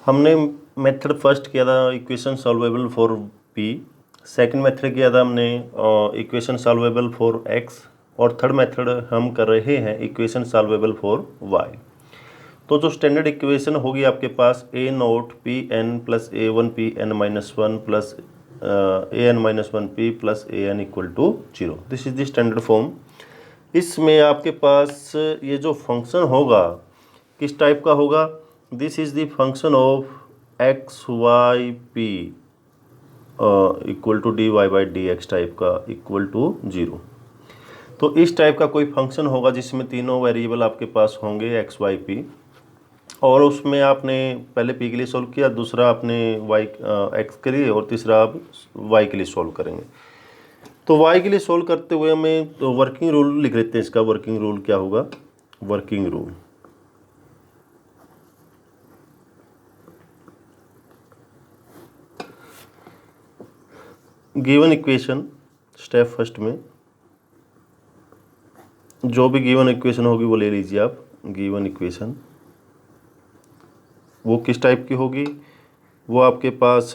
हमने method first किया था equation solvable for p, second method किया था हमने इक्वेशन सॉल्वेबल फॉर एक्स, और थर्ड मेथड हम कर रहे हैं इक्वेशन सॉल्वेबल फॉर वाई। तो जो स्टैंडर्ड इक्वेशन होगी आपके पास A naught P N plus A one P N minus one plus A N minus one P plus A N equal to 0, this is the standard form. इसमें आपके पास ये जो फंक्शन होगा किस टाइप का होगा, this is the function of x Y P equal to d Y by D x type का इक्वल टू 0। तो इस टाइप का कोई फंक्शन होगा जिसमें तीनों वेरिएबल आपके पास होंगे एक्स वाई पी, और उसमें आपने पहले पी के लिए सॉल्व किया, दूसरा आपने वाई एक्स के लिए, और तीसरा आप वाई के लिए सॉल्व करेंगे। तो वाई के लिए सॉल्व करते हुए हमें तो वर्किंग रूल लिख लेते हैं। इसका वर्किंग रूल क्या होगा, working rule given equation, step first में जो भी गिवन इक्वेशन होगी वो ले लीजिए आप। गिवन इक्वेशन वो किस टाइप की होगी, वो आपके पास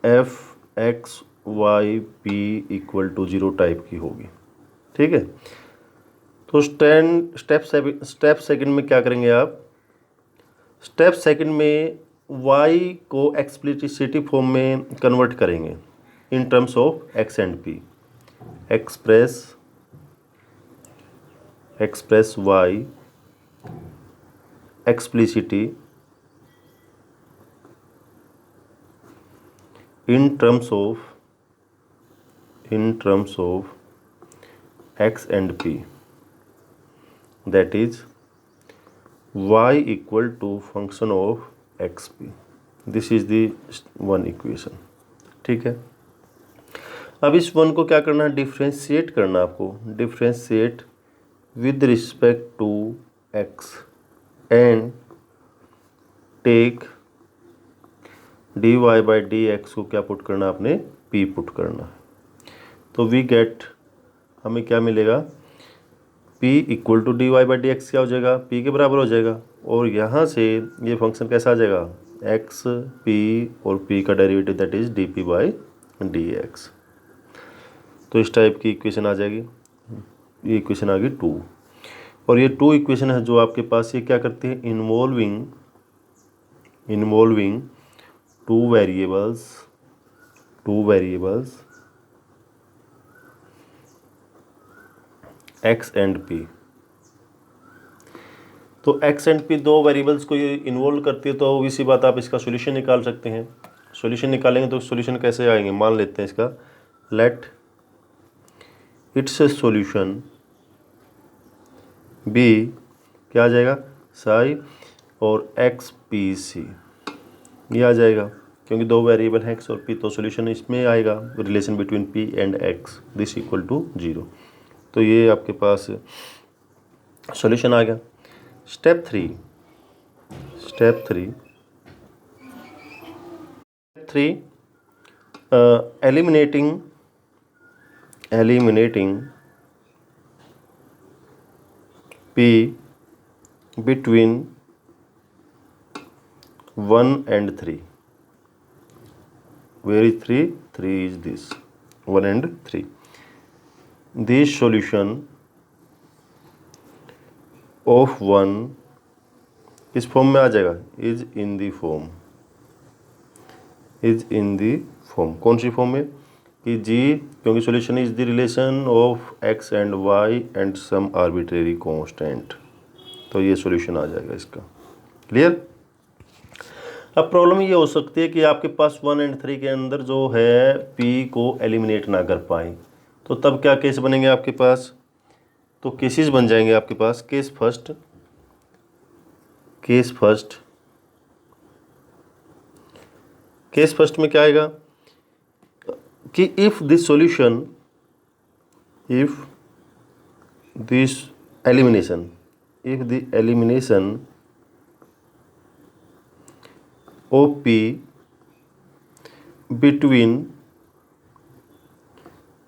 F X Y P equal to 0 type की होगी, ठीक है। तो स्टेप सेकंड में क्या करेंगे आप, स्टेप सेकंड में y को एक्सप्लिसिट फॉर्म में कन्वर्ट करेंगे in terms of x and p। Express y explicitly in terms of x and p, that is y equal to function of xp। this is the one equation, ठीक है। अब इस one को क्या करना है, डिफ्रेंशिएट करना आपको, differentiate with respect to x and take d Y by D x को क्या पुट करना, आपने p पुट करना। तो वी गेट, हमें क्या मिलेगा, p equal to d Y by D x क्या हो जाएगा, p के बराबर हो जाएगा, और यहाँ से ये फंक्शन कैसा आ जाएगा, x p और p का derivative that is D P by D x. तो इस टाइप की इक्वेशन आ जाएगी। ये इक्वेशन आ गई 2, और ये 2 इक्वेशन है जो आपके पास, ये क्या करती है, involving two variables x and p। तो x एंड p दो वेरिएबल्स को ये इन्वॉल्व करती है, तो इसी बात आप इसका सॉल्यूशन निकाल सकते हैं। सॉल्यूशन निकालेंगे तो सॉल्यूशन कैसे आएंगे, मान लेते हैं इसका, लेट इट्स सॉल्यूशन बी क्या आ जाएगा, साई और एक्स पी सी, ये आ जाएगा क्योंकि दो वेरिएबल है x और p, तो सॉल्यूशन इसमें आएगा relation between p and x this equal to 0। तो ये आपके पास सॉल्यूशन आ गया। Step three eliminating p between 1 and 3। where is 3? 3 is this, 1 and 3। this solution of 1 इस फॉर्म में आ जाएगा, इज इन दी फॉर्म, कौन सी फॉर्म में, कि जी, क्योंकि solution is the relation of x and y and some arbitrary constant, तो ये सॉल्यूशन आ जाएगा इसका। क्लियर। अब प्रॉब्लम ये हो सकती है कि आपके पास 1 एंड 3 के अंदर जो है p को एलिमिनेट ना कर पाए, तो तब क्या केस बनेंगे आपके पास, तो केसेस बन जाएंगे आपके पास। केस फर्स्ट में क्या आएगा कि if this elimination of p between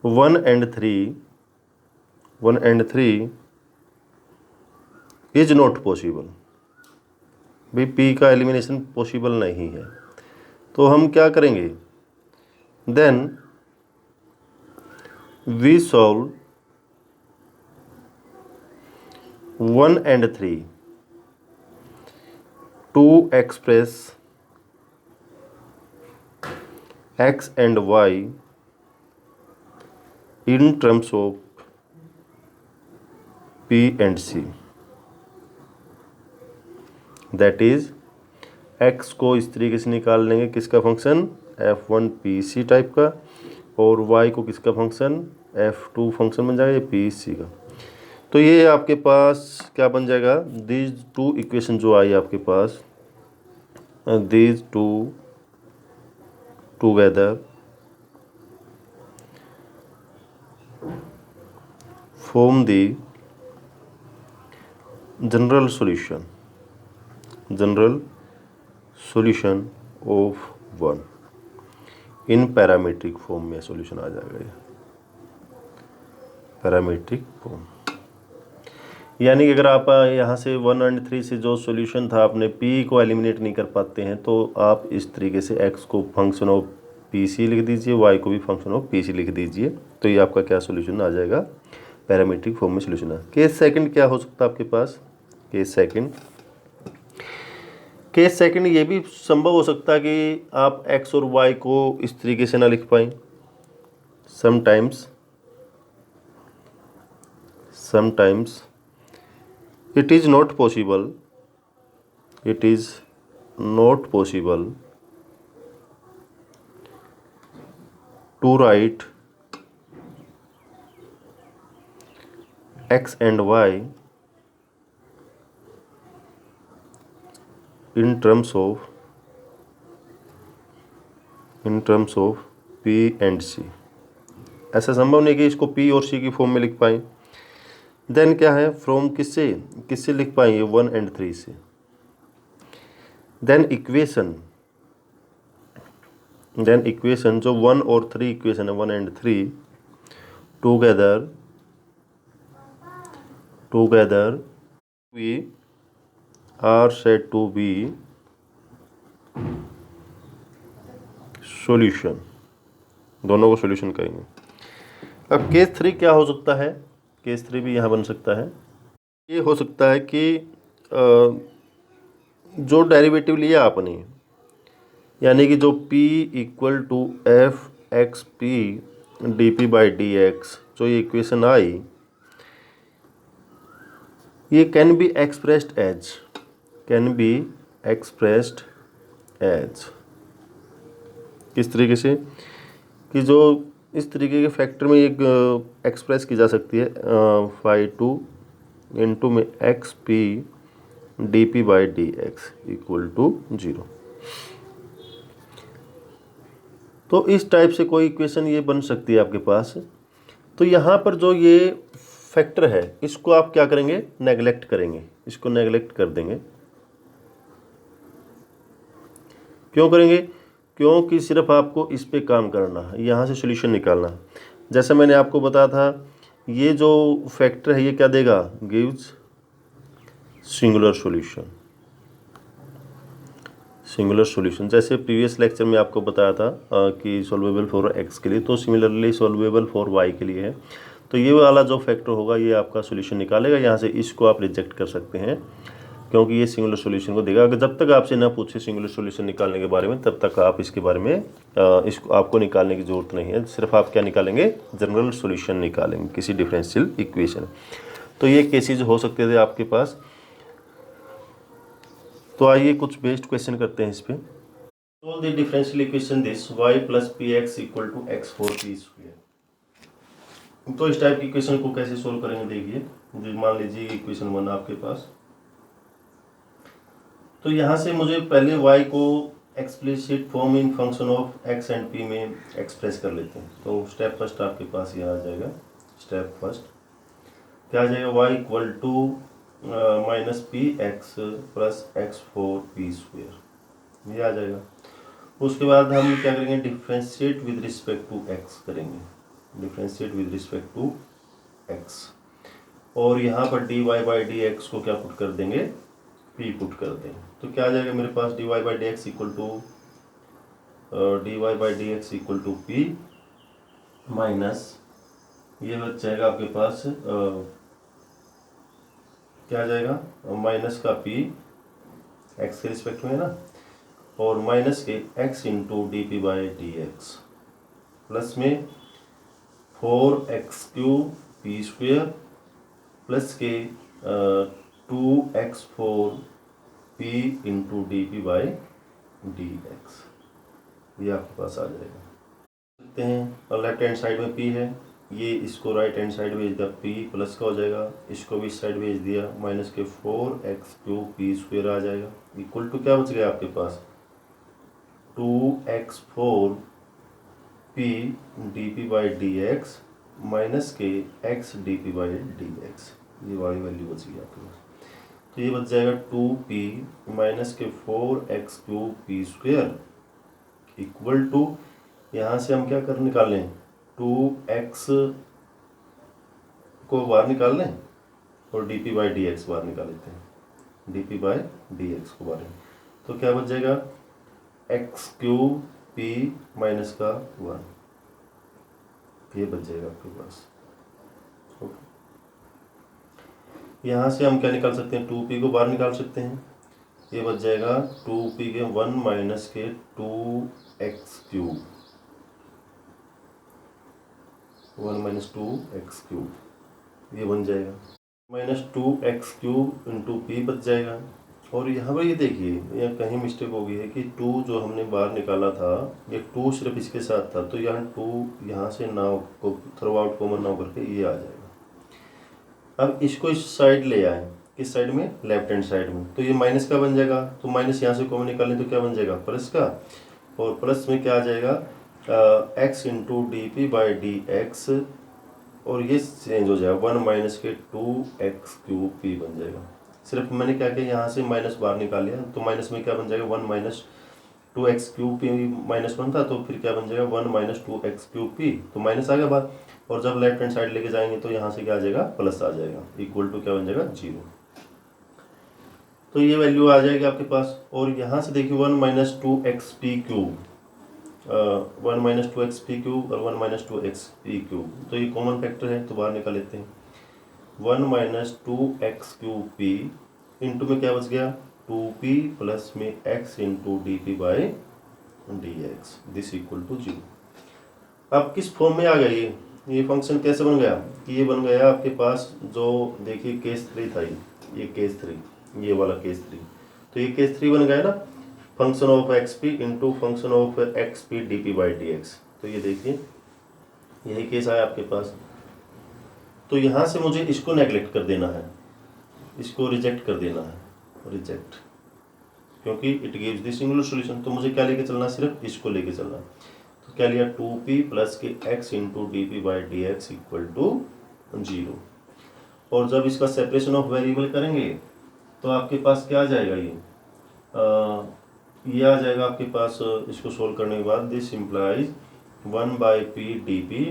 1 and 3 is not possible, भाई पी का एलिमिनेशन पॉसिबल नहीं है, तो हम क्या करेंगे, then we solve 1 and 3 to express x and y in terms of p and c, that is x को इस तरीके से निकाल लेंगे, किसका फंक्शन f1pc टाइप का, और y को किसका फंक्शन f2 फंक्शन बन जाएगा pc का। तो ये आपके पास क्या बन जाएगा, दीज टू इक्वेशन जो आई आपके पास, these two together form the general solution of 1। In parametric form में सॉल्यूशन आ जाएगा ये, पैरामीट्रिक फॉर्म। यानी कि अगर आप यहाँ से 1 and 3 से जो सॉल्यूशन था, आपने p को एलिमिनेट नहीं कर पाते हैं, तो आप इस तरीके से x को फंक्शन ऑफ pc लिख दीजिए, y को भी फंक्शन ऑफ pc लिख दीजिए, तो ये आपका क्या सॉल्यूशन आ जाएगा, पैरामीट्रिक फॉर्म में सॉल्यूशन है। केस सेकंड क्या हो सकता है आपके पास, केस सेकंड ये भी संभव हो सकता है कि आप x और y को इस तरीके से ना लिख पाएँ। Sometimes it is not possible to write x and y in terms of p and c। ऐसा संभव नहीं कि इसको p और c की फॉर्म में लिख पाएँ। देन क्या है, फ्रॉम किससे लिख पाएंगे, 1 and 3 से। देन इक्वेशन जो 1 और 3 इक्वेशन है, 1 and 3 together we are said to be solution, दोनों को सॉल्यूशन करेंगे। अब केस 3 क्या हो सकता है, केस 3 भी यहाँ बन सकता है। ये हो सकता है कि जो डेरिवेटिव लिया आपने, यानी कि जो p equal to f x p d P by D x, जो ये इक्वेशन आई, ये कैन बी एक्सप्रेस्ड एज किस तरीके से, कि जो इस तरीके के फैक्टर में एक एक्सप्रेस की जा सकती है, 5 इंटू में x p d P by D x equal to 0। तो इस टाइप से कोई इक्वेशन ये बन सकती है आपके पास। तो यहाँ पर जो ये फैक्टर है, इसको आप क्या करेंगे, नेगलेक्ट करेंगे, इसको नेगलेक्ट कर देंगे। क्यों करेंगे, क्योंकि सिर्फ आपको इस पे काम करना है, यहाँ से सॉल्यूशन निकालना है। जैसा मैंने आपको बताया था, ये जो फैक्टर है ये क्या देगा, गिव्स सिंगुलर सॉल्यूशन। जैसे प्रीवियस लेक्चर में आपको बताया था कि सॉल्वेबल फॉर x के लिए, तो सिमिलरली सॉल्वेबल फॉर y के लिए है। तो ये वाला जो फैक्टर होगा ये आपका सॉल्यूशन निकालेगा। यहाँ से इसको आप रिजेक्ट कर सकते हैं, क्योंकि ये सिंगुलर सॉल्यूशन को देगा। अगर जब तक आपसे ना पूछे सिंगुलर सॉल्यूशन निकालने के बारे में, तब तक आप इसके बारे में इसको आपको निकालने की ज़रूरत नहीं है। सिर्फ आप क्या निकालेंगे, जनरल सॉल्यूशन निकालेंगे किसी डिफरेंशियल इक्वेशन। तो ये केसेज हो सकते थे आपके पास। तो आइए कुछ बेस्ड क्वेश्चन करते हैं इस पर। Solve the differential equation this y plus p x equal to x four p square. तो इस टाइप की इक्वेशन को कैसे सोल्व करेंगे, देखिए। मान लीजिए इक्वेशन 1 आपके पास, तो यहाँ से मुझे पहले y को explicit form in function of x and p में एक्सप्रेस कर लेते हैं। तो स्टेप फर्स्ट आपके पास ये आ जाएगा। स्टेप फर्स्ट क्या आ जाएगा, y equal to minus p x plus x four p square, ये आ जाएगा। उसके बाद हम क्या करेंगे, differentiate with respect to x करेंगे, differentiate with respect to x। और यहाँ पर dy बाई डी एक्स को क्या पुट कर देंगे, पी पुट करते हैं तो क्या आ जाएगा मेरे पास dy by D x equal to p minus ये बच जाएगा आपके पास क्या आ जाएगा माइनस का पी एक्स के रिस्पेक्ट में है ना और माइनस के x into D P by D x plus में 4x³ पी स्क्वेयर प्लस के 2x4 P into D P by D x ये आपके पास आ जाएगा देखते हैं। और लेफ्ट हैंड साइड में p है ये इसको राइट हैंड साइड भेज दिया p प्लस का हो जाएगा इसको भी इस साइड भेज दिया माइनस के 4x³ पी स्क्वेयर आ जाएगा इक्वल टू क्या बच गया आपके पास 2x4 P d P by D X minus के x D P by D x ये वाली वैल्यू बच गई आपके पास तो ये बच जाएगा 2p माइनस के 4x³ P square equal to यहाँ से हम क्या कर निकाल लें 2x को बाहर निकाल लें और D P by D x बाहर निकाल लेते हैं D P by D x को बाहर तो क्या बच जाएगा x³ p माइनस का 1 ये बच जाएगा आपके पास ओके। यहाँ से हम क्या निकाल सकते हैं 2p को बाहर निकाल सकते हैं ये बच जाएगा 2p के 1 माइनस के 2x³ 1 माइनस 2x³ ये बन जाएगा माइनस 2x³ इंटू पी बच जाएगा और यहाँ पर ये देखिए यहाँ कहीं मिस्टेक हो गई है कि 2 जो हमने बाहर निकाला था ये 2 सिर्फ इसके साथ था तो यहाँ 2 यहाँ से ना को थ्रो आउट कॉमन ना करके ये आ जाएगा। अब इसको इस साइड ले आए किस साइड में लेफ्ट हैंड साइड में तो ये माइनस का बन जाएगा तो माइनस यहाँ से कॉमन निकालें तो क्या बन जाएगा प्लस का और प्लस में क्या आ जाएगा x into D P by D x और ये चेंज हो जाएगा 1 माइनस के 2x³ p बन जाएगा। सिर्फ मैंने क्या किया यहाँ से माइनस बाहर निकाल लिया तो माइनस में क्या बन जाएगा 1 माइनस 2x³ p माइनस 1 था तो फिर क्या बन जाएगा 1 माइनस 2x³ p तो माइनस आ गया बाहर और जब लेफ्ट हैंड साइड लेके जाएंगे तो यहाँ से क्या आ जाएगा प्लस आ जाएगा इक्वल टू क्या बन जाएगा 0 तो ये वैल्यू आ जाएगी आपके पास। और यहाँ से देखिए 1 माइनस 2xp³ 1 माइनस 2xp³ और 1 माइनस 2xp³ तो ये कॉमन फैक्टर है तो बाहर निकाल लेते हैं 1 माइनस 2x³ p इंटू में क्या बच गया 2p प्लस में x into D P by D x this equal to 0। अब किस फॉर्म में आ गया ये फंक्शन कैसे बन गया ये बन गया आपके पास जो देखिए केस 3 था ये केस 3 ये वाला केस 3 तो ये केस 3 बन गया ना function of xp into function of xp D P by D x तो ये देखिए यही केस आया आपके पास। तो यहाँ से मुझे इसको नेगलेक्ट कर देना है इसको रिजेक्ट कर देना है रिजेक्ट क्योंकि it gives the singular solution तो मुझे क्या लेके चलना सिर्फ इसको लेके चलना तो क्या लिया 2p प्लस के x into D P by D x equal to 0 और जब इसका सेपरेशन ऑफ वेरिएबल करेंगे तो आपके पास क्या आ जाएगा ये आ जाएगा आपके पास इसको सोल्व करने के बाद this implies 1 by P d P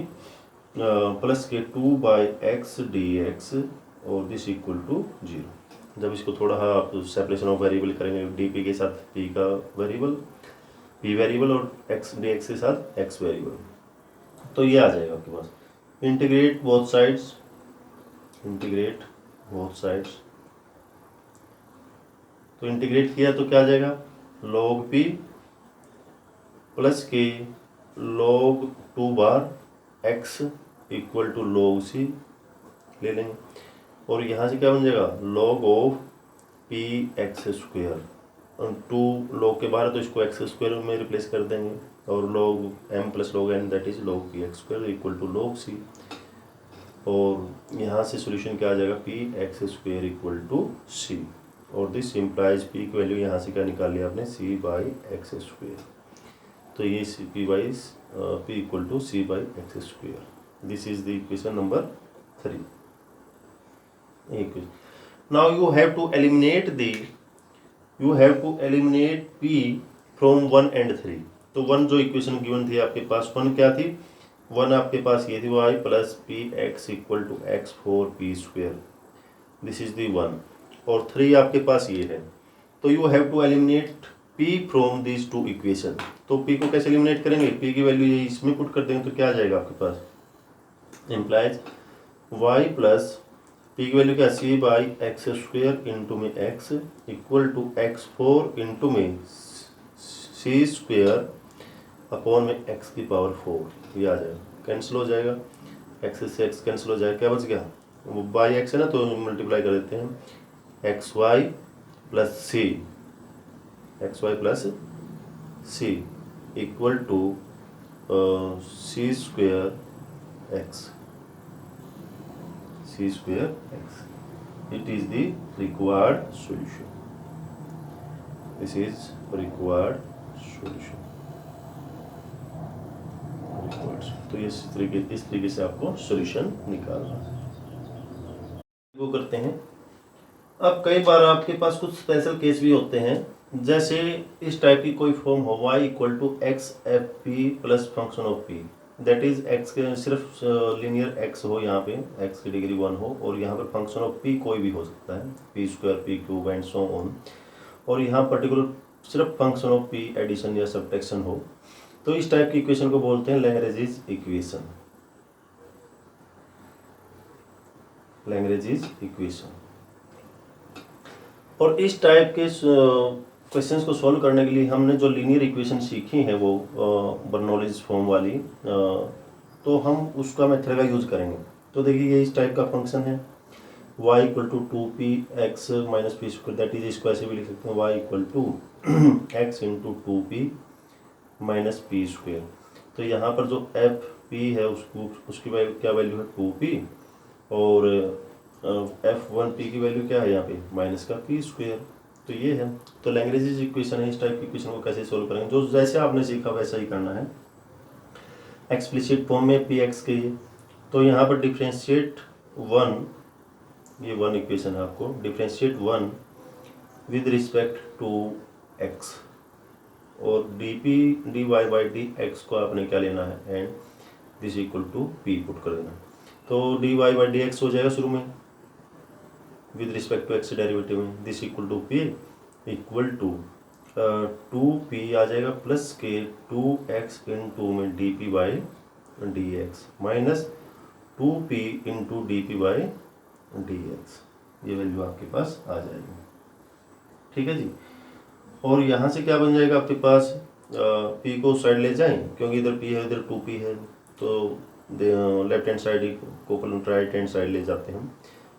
plus के 2 बाई एक्स डी एक्स और दिस इक्वल टू 0 जब इसको थोड़ा आप सेपरेशन ऑफ वेरिएबल करेंगे डी पी के साथ पी का वेरिएबल पी वेरिएबल और एक्स डी एक्स के साथ एक्स वेरिएबल तो ये आ जाएगा आपके पास। इंटीग्रेट बोथ साइड्स तो इंटीग्रेट किया तो क्या आ जाएगा log p प्लस के log 2 bar x equal to log c ले लेंगे और यहाँ से क्या बन जाएगा log of p x square और 2 log के बाहर तो इसको x स्क्वायर में रिप्लेस कर देंगे और log m plus log n that is log p x square equal to log c और यहाँ से सॉल्यूशन क्या आ जाएगा p x square equal to c और दिस इम्प्लाइज p की वैल्यू यहाँ से क्या निकाल लिया आपने c बाई एक्स स्क्वेयर तो ये p equal to c by x square this is the equation number 3। Now you have to eliminate p from 1 and 3 तो 1 जो इक्वेशन गिवन थी आपके पास 1 क्या थी 1 आपके पास ये थी y plus p x equal to x 4 p square this is the 1 और 3 आपके पास ये है तो you have to eliminate p from this two equation. तो p को कैसे एलिमिनेट करेंगे, p की वैल्यू ये इसमें पुट कर देंगे तो क्या आ जाएगा आपके पास, इम्प्लाइज y प्लस p की वैल्यू क्या, c by x square into में x equal to x4 into में c स्क्वेयर अपॉन में x की पावर 4। ये आ जाएगा, कैंसिल हो जाएगा, x से x कैंसिल हो जाएगा, क्या बच गया, वो बाई एक्स है ना तो मल्टीप्लाई कर देते हैं, x y plus c, x y plus c equal to c square x, c square x. It is the required solution, this is required solution. तो इस तरीके से आपको सॉल्यूशन निकालना है, वो करते हैं। अब कई बार आपके पास कुछ स्पेशल केस भी होते हैं, जैसे इस टाइप की कोई फॉर्म हो y equal to x f p plus function of p, that is x के सिर्फ लीनियर x हो, यहाँ पे x की डिग्री 1 हो, और यहाँ पर फंक्शन ऑफ p कोई भी हो सकता है, p square p cube and so on, और यहाँ पर्टिकुलर सिर्फ फंक्शन ऑफ p एडिशन या सब्ट्रैक्शन हो, तो इस टाइप की इक्वेशन को बोलते हैं लैग्रेंज इक्वेशन, लैग्रेंज इक्वेशन। और इस टाइप के क्वेश्चंस को सॉल्व करने के लिए हमने जो लीनियर इक्वेशन सीखी है वो बर्नौलीज फॉर्म वाली, तो हम उसका मेथड का यूज करेंगे। तो देखिए ये इस टाइप का फंक्शन है, y equal to 2p x minus p square, that is इसको ऐसे भी लिख सकते हैं, y equal to x into 2p minus p square. तो यहाँ पर जो एफ पी है उसकी क्या वैल्यू है 2p, और f1p की वैल्यू क्या है यहाँ पे माइनस का p स्क्वेयर। तो ये है, तो लैग्रेंज इक्वेशन है। इस टाइप की इक्वेशन को कैसे सोल्व करेंगे, जो जैसे आपने सीखा वैसा ही करना है, एक्सप्लिसिट फॉर्म में px के लिए। तो यहाँ पर डिफ्रेंशिएट 1, ये 1 इक्वेशन है, आपको differentiate 1 with respect to x, और D Y by D x को आपने क्या लेना है, and this equal to P put कर देना। तो D Y by D X हो जाएगा शुरू में with respect to X derivative में, this equal to P equal to 2p आ जाएगा प्लस के 2x इंटू में D P by D X minus 2p into D P by D x, ये वैल्यू आपके पास आ जाएगी। ठीक है जी, और यहाँ से क्या बन जाएगा आपके पास, p को साइड ले जाएं क्योंकि इधर p है इधर 2p है, तो लेफ्ट हैंड साइड को राइट हैंड साइड ले जाते हैं।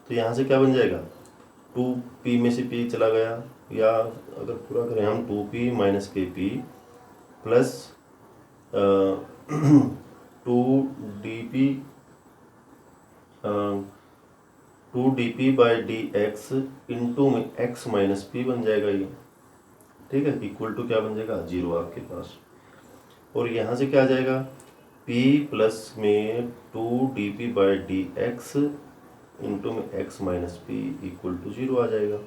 तो यहाँ से क्या बन जाएगा, 2p में से p चला गया, या अगर पूरा करें हम 2p माइनस के P plus 2dp by D x into में x माइनस पी बन जाएगा ये। ठीक है, इक्वल टू क्या बन जाएगा 0 आपके पास, और यहाँ से क्या आ जाएगा p प्लस में 2dp by D x into में x minus p equal to 0 आ जाएगा।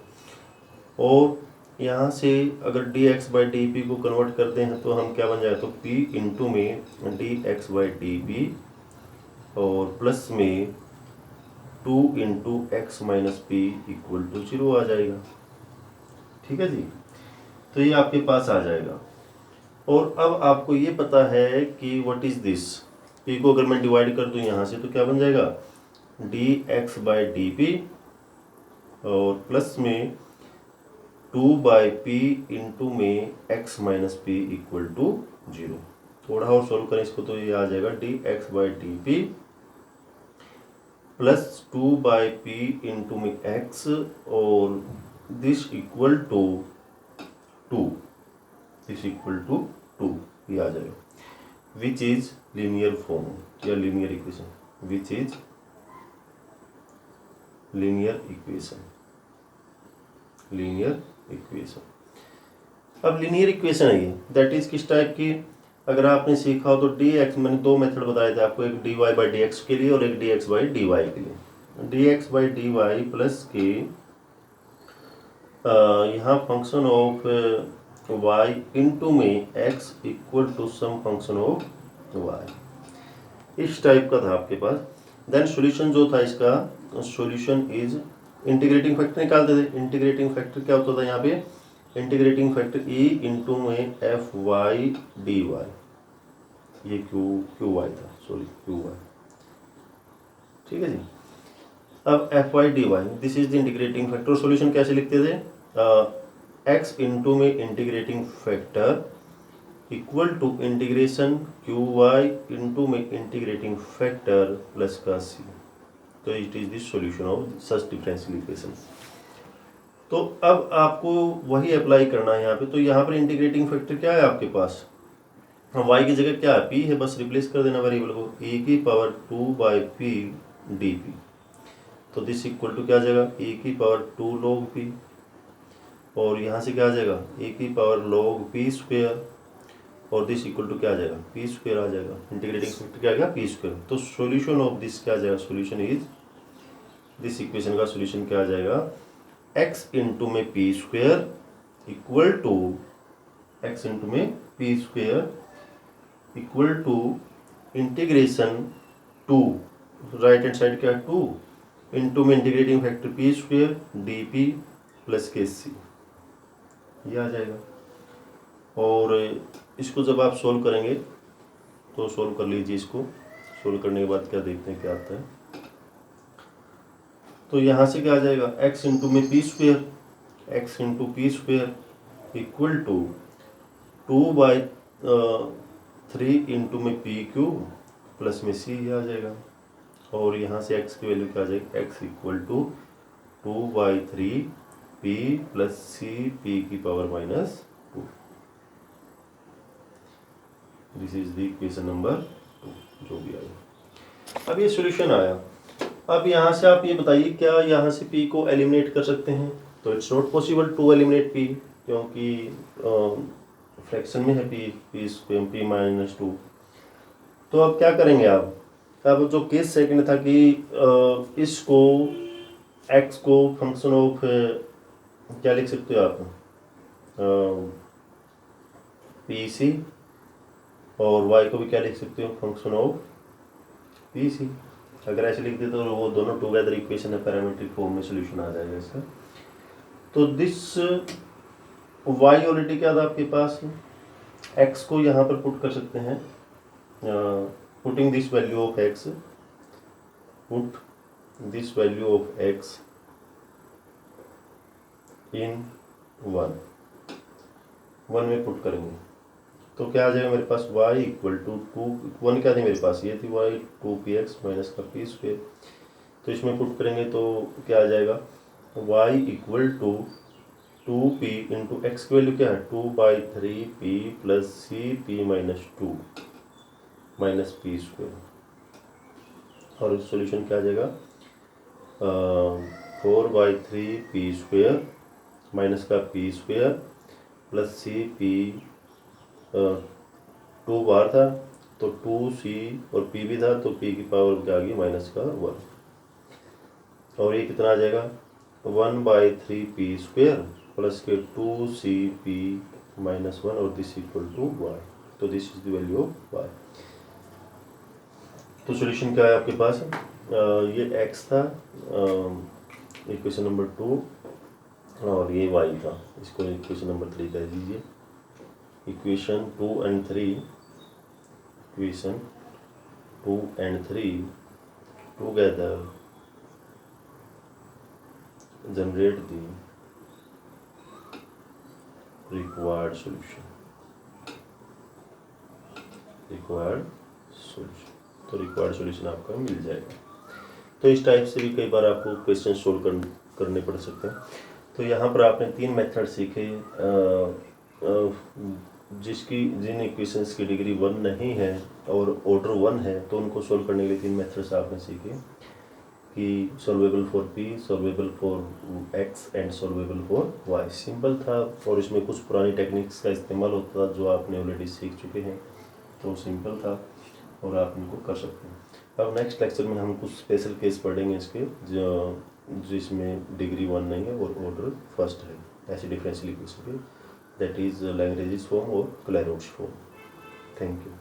और यहाँ से अगर d x by d p को कन्वर्ट करते हैं तो हम क्या बन जाएगा, तो p इंटू में d x by d p और प्लस में 2 into x minus p equal to 0 आ जाएगा। ठीक है जी, तो ये आपके पास आ जाएगा। और अब आपको ये पता है कि व्हाट इज दिस, p को अगर मैं डिवाइड कर दूं यहाँ से तो क्या बन जाएगा, d x by d p और प्लस में 2 बाई पी इंटू में x minus p equal to 0। थोड़ा और सोल्व करें इसको तो ये आ जाएगा d x by d P plus 2 by p into में x और this equal to 2, this equal to 2, ये आ जाएगा, विच इज लीनियर फॉर्म या linear equation, which is linear equation, linear equation. अब लीनियर इक्वेशन है ये, दैट इज किस टाइप की, अगर आपने सीखा हो तो डी एक्स, मैंने 2 मेथड बताए थे आपको, एक d Y by D x के लिए और एक d x by d y के लिए। D x by d y plus के यहाँ फंक्शन ऑफ वाई इंटू में x equal to some function of y, इस टाइप का था आपके पास। देन सॉल्यूशन जो था इसका, सॉल्यूशन इज इंटीग्रेटिंग फैक्टर निकालते थे। इंटीग्रेटिंग फैक्टर क्या होता था यहाँ पे, इंटीग्रेटिंग फैक्टर ई इंटू में एफ वाई डी वाई, ये क्यू वाई था, सॉरी क्यू वाई, ठीक है जी। अब F Y D Y, this is the integrating factor. Solution कैसे लिखते थे, एक्स इंटू में integrating factor equal to integration Q Y into में इंटीग्रेटिंग फैक्टर प्लस का सी। तो it is the solution of such differential equation. तो अब आपको वही अप्लाई करना है यहाँ पे। तो यहाँ पर इंटीग्रेटिंग फैक्टर क्या है आपके पास, y की जगह क्या है, p है, बस रिप्लेस कर देना वेरिएबल को, e की power 2 by P d P. तो दिस इक्वल टू क्या आ जाएगा, e की पावर 2 log p, और यहाँ से क्या आ जाएगा, e की पावर log p स्क्वेयर, और दिस इक्वल टू क्या आ जाएगा, p स्क्वेयर आ जाएगा। इंटीग्रेटिंग फैक्टर क्या आ गया, p स्क्वेयर। तो सॉल्यूशन ऑफ दिस क्या आ जाएगा, सॉल्यूशन इज, दिस इक्वेशन का सॉल्यूशन क्या आ जाएगा, x इंटू में p square equal to, x into में p square equal to integration 2, right hand side क्या है 2, इंटू में integrating factor p square D P plus के सी, ये आ जाएगा। और इसको जब आप सोल्व करेंगे तो सोल्व कर लीजिए, इसको सोल्व करने के बाद क्या देखते हैं क्या आता है। तो यहाँ से क्या आ जाएगा, x इंटू में p square, x into p square equal to 2/3 into में पी क्यूब प्लस में सी, आ जाएगा। और यहाँ से x की वैल्यू क्या आ जाएगी, x equal to 2/3 P plus C P की power -2। This is the equation number 2 जो भी आया। अब ये सॉल्यूशन आया। अब यहाँ से आप ये बताइए, क्या यहाँ से p को एलिमिनेट कर सकते हैं, तो it's not possible to eliminate p, क्योंकि फ्रैक्शन में है p स्क्वायर p -2। तो अब क्या करेंगे आप, अब जो केस सेकंड था कि इसको x को फंक्शन ऑफ क्या लिख सकते हो आप, पी सी, और y को भी क्या लिख सकते हो, फंक्शन ऑफ पी सी। अगर ऐसे लिख दे तो वो दोनों टुगेदर इक्वेशन है, पैरामीट्रिक फॉर्म में सॉल्यूशन आ जाएगा इसका। तो दिस y ऑलरेडी क्या था आपके पास, x को यहाँ पर पुट कर सकते हैं, putting this value of x, put this value of x इन 1 में पुट करेंगे तो क्या आ जाएगा मेरे पास, y इक्वल टू 1 क्या थी मेरे पास, ये थी y 2px माइनस का p स्क्वेयर। तो इसमें पुट करेंगे तो क्या आ जाएगा, y equal to 2p into x की वैल्यू क्या है 2/3p प्लस सी पी -2 माइनस पी स्क्वेयर। और सॉल्यूशन क्या आ जाएगा, 4/3p स्क्वेयर माइनस का p स्क्वेयर प्लस सी पी, 2 बार था तो 2c और p भी था तो p की पावर क्या आ गई -1। और ये कितना आ जाएगा, 1/3p स्क्वेयर प्लस के 2cp -1, और दिस इक्वल टू y। तो this is the value of y। तो सॉल्यूशन क्या है आपके पास, ये x था, इक्वेशन नंबर 2, और ये y था, इसको इक्वेशन नंबर 3 कह दीजिए। Equation 2 and 3, equation 2 and 3 together generate the required solution, तो रिक्वायर्ड सॉल्यूशन आपका मिल जाएगा। तो इस टाइप से भी कई बार आपको क्वेश्चन सोल्व करने पड़ सकते हैं। तो यहाँ पर आपने 3 मेथड सीखे, जिन इक्वेशंस की डिग्री 1 नहीं है और ऑर्डर 1 है तो उनको सोल्व करने के लिए 3 मेथड्स आपने सीखे, कि solvable for p, solvable for x and solvable for y। Simple था और इसमें कुछ पुरानी टेक्निक्स का इस्तेमाल होता था जो आपने ऑलरेडी सीख चुके हैं, तो सिंपल था और आप इनको कर सकते हैं। अब नेक्स्ट लेक्चर में हम कुछ स्पेशल केस पढ़ेंगे इसके, जिसमें डिग्री 1 नहीं है और ऑर्डर फर्स्ट है, ऐसे डिफरेंशियल इक्वेशन के, दैट इज लैग्रेंज फॉर्म और क्लैरोट्स फॉर्म। Thank you.